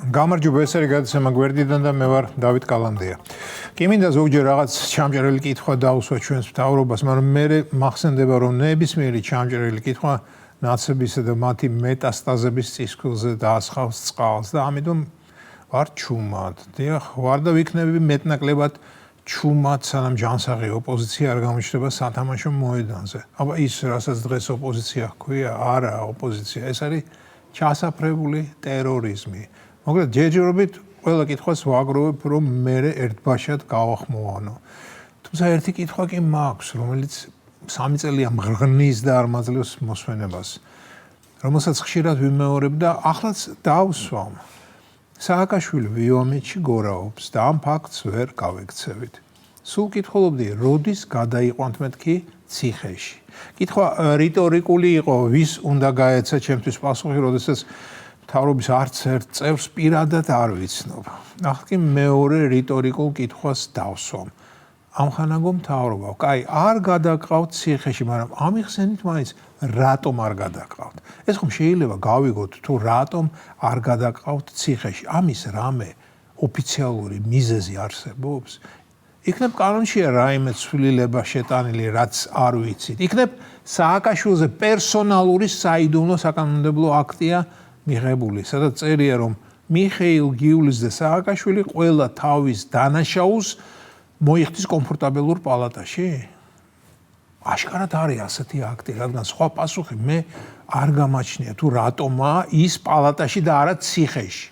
გამარჯობა, ეს არის გადაცემა გვერდიდან და მე ვარ დავით კალანდია. კი მინდა ზოგჯერ რაღაც ჩამჭრელი კითხვა დაუსვა ჩვენს მთავრობას, მაგრამ მე მახსენდება რომ ნებისმიერი ჩამჭრელი კითხვა ნაცებისა და მათი მეტასტაზების წისქვილზე დაასხავს წყალს და ამიტომ ვარ ჩუმად. დიახ, ვარ და ვიქნები მეტნაკლებად ჩუმად, სანამ ჯანსაღი ოპოზიცია არ გამოჩნდება სათამაშო მოედანზე. აბა ის, რასაც დღეს ოპოზიცია ჰქვია, არა ოპოზიცია, ეს არის ჩასაფრებული ტერორიზმი. მოკლედ ჯერჯერობით ყველა კითხვას ვაგროვებ, რომ მე ერთბაშად გავახმოვანო. თუმცა ერთი კითხვა კი მაქვს, რომელიც 3 წელია მღრღნის და არ მაძლევს მოსვენებას, რომელსაც ხშირად ვიმეორებ და ახლაც დავსვამ. სააკაშვილი ვიომეთში გორაობს და ამ ფაქტს ვერ გავექცევით. სულ კითხულობდი, როდის გადაიყვანთ მეთქი ციხეში. კითხვა რიტორიკული იყო, ვის უნდა გაეცა ჩემთვის პასუხი, როდესაც მთავრობის არც ერთ წევრს პირადად არ ვიცნობ. ახლა კი მეორე რიტორიკულ კითხვას დავსვამ. ამხანაგო მთავრობა, კაი, არ გადაგყავთ ციხეში, მაგრამ ამიხსენით მაინც რატომ არ გადაგყავთ. ეს ხომ შეიძლება გავიგოთ თუ რატომ არ გადაგყავთ ციხეში. ამის რამე ოფიციალური მიზეზი არსებობს? იქნებ კანონშია რაიმე ცვლილება შეტანილი, რაც არ ვიცით. იქნებ სააკაშვილზე პერსონალური საიდუმლო საკანონმდებლო აქტია მიღებული, სადაც წერია, რომ მიხეილ გიulis და სააკაშვილი ყველა თავის დანაშაულს მოიხდის კომფორტაბელურ პალატაში? აშკარად არის ასეთი აქტი, რადგან სხვა პასუხი მე არ გამაჩნია, თუ რატომაა ის პალატაში და არა ციხეში.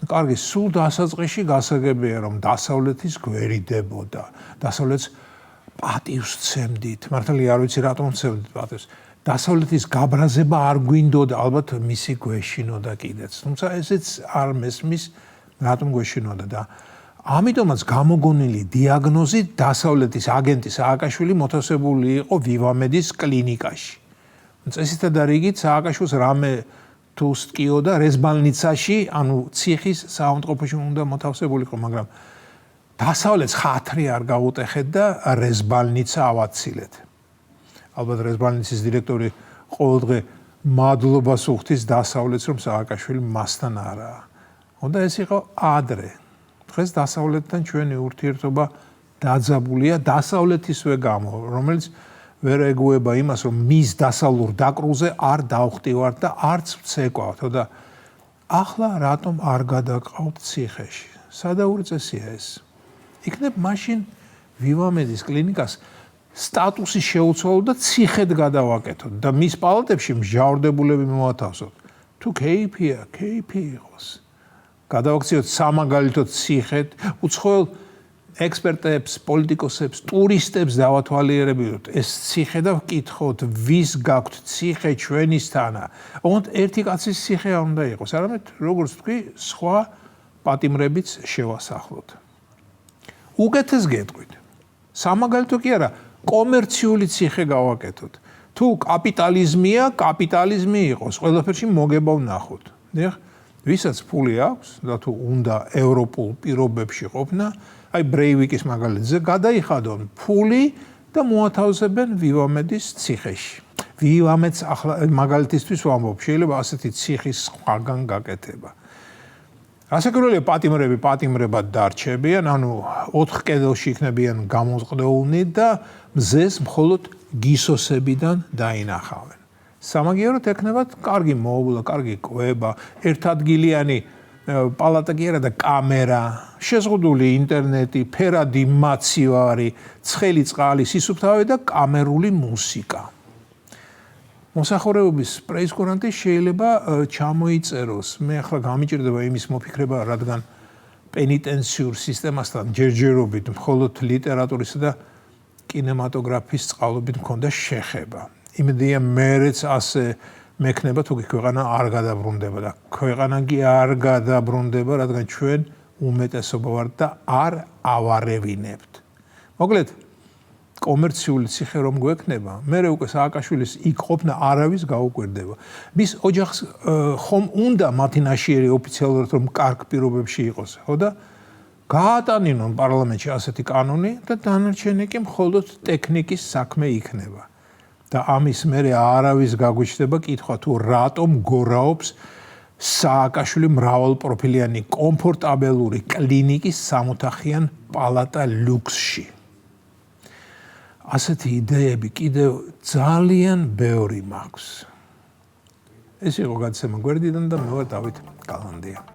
კარგი, სულ დასაწყისში გასაგებია, რომ დასავლეთის გვერიდებოდა. დასავლეთს პატივს ცემდით. მართალია არ ვიცი რატომ ცემდით პატივს. დასავლეთის გაბრაზება არ გვინდოდა, ალბათ მისი გვეშინოდა კიდეც. თუმცა ესეც არ მესმის, რატომ გვეშინოდა და ამიტომაც გამოგონილი დიაგნოზით დასავლეთის აგენტი სააკაშვილი მოთავსებული იყო ვივამედის კლინიკაში. წესითა და რიგით სააკაშვილს რამე თუ სტკიოდა რეზბალნიცაში, ანუ ციხის საავადმყოფოში უნდა მოთავსებული იყო, მაგრამ დასავლეთს ხათრი არ გაუტეხეთ და რეზბალნიცა ავაცილეთ. ალბათ რეზბალნიცის დირექტორი ყოველდღე მადლობას უხდის დასავლეთს, რომ სააკაშვილი მასთან არაა. უნდა ეს იყო ადრე. დღეს დასავლეთთან ჩვენი ურთიერთობა დაძაბულია დასავლეთისვე გამო, რომელიც ვერ ეგუება იმას, რომ მის დასავლურ დაკრულზე არ დავხტივართ და არც ვცეკვავთ და ახლა რატომ არ გადაგყავთ ციხეში? სადაური წესია ეს? იქნებ მაშინ ვივამედის კლინიკას სტატუსი შეუცვალო და ციხედ გადავაკეთოთ და მის პალატებში მსჯავრდებულები მოვათავსოთ. თუ кейფია, кейფი იყოს. გადავაქციოთ სამაგალითოდ ციხედ, უცხოელ ექსპერტებს, პოლიტიკოსებს, ტურისტებს დავათვალიერებინოთ. ეს ციხე და ვკითხოთ, ვის გაქვთ ციხე ჩვენისთანა. ოღონდ ერთი კაცის ციხე არ უნდა იყოს, არამედ როგორც თქვი, სხვა პატიმრებიც შევასახლოთ. უკეთეს გეტყვით. სამაგალითო კი არა, კომერციული ციხე გავაკეთოთ. თუ კაპიტალიზმია, კაპიტალიზმი იყოს, ყველაფერში მოგება ვნახოთ. დიახ, ვისაც ფული აქვს და თუ უნდა ევროპულ პირობებში ყოფნა, აი ბრეივიკის მაგალითზე გადაიხადონ ფული და მოათავსებენ ვივამედის ციხეში. ვივამედს ახლა მაგალითისთვის ვამბობ, შეიძლება ასეთი ციხის სხვაგან გაკეთება. რასაკვირველია პატიმრები პატიმრებად დარჩებიან, ანუ 4 კედელში იქნებიან გამოწყდეულნი და მზეს მხოლოდ გისოსებიდან დაინახავენ. სამაგიეროდ ექნებათ კარგი მოუვლა, კარგი კვება, ერთადგილიანი პალატა კი არა და კამერა, შეზღუდული ინტერნეტი, ფერადი მაცივარი, ცხელი წყალი, სისუფთავე და კამერული მუსიკა. მოსახურეობის პრეისკურანტი შეიძლება ჩამოიწეროს. მე ახლა გამიჭირდება იმის მოფიქრება, რადგან პენიტენციურ სისტემასთან ჯერჯერობით მხოლოდ ლიტერატურისა და კინემატოგრაფის სწავლობით მქონდა შეხება. იმედია მერეც ასე მექნება, თუ ქვეყანა არ გადაბრუნდება და ქვეყანა კი არ გადაბრუნდება, რადგან ჩვენ უმეტესობა ვართ და არ ავარევინებთ. მოკლედ, კომერციული ციხე რომ გვექნება, მერე უკვე სააკაშვილის იქ ყოფნა არავის გაუკვირდება. მის ოჯახს ხომ უნდა მათი ნაშიერი ოფიციალურად რომ კარგ პირობებში იყოს, ხო და გაატანინონ პარლამენტში ასეთი კანონი და დანარჩენი კი მხოლოდ ტექნიკის საქმე იქნება. და ამის მერე არავის გაგვიჩნდება კითხვა თუ რატომ გორაობს სააკაშვილი მრავალპროფილიანი კომფორტაბელური კლინიკის სამოთახიან პალატა ლუქსში. ასეთი იდეები კიდევ ძალიან ბევრი მაქვს. ეს იყო გადაცემა გვერდიდან და მე ვარ დავით კალანდია.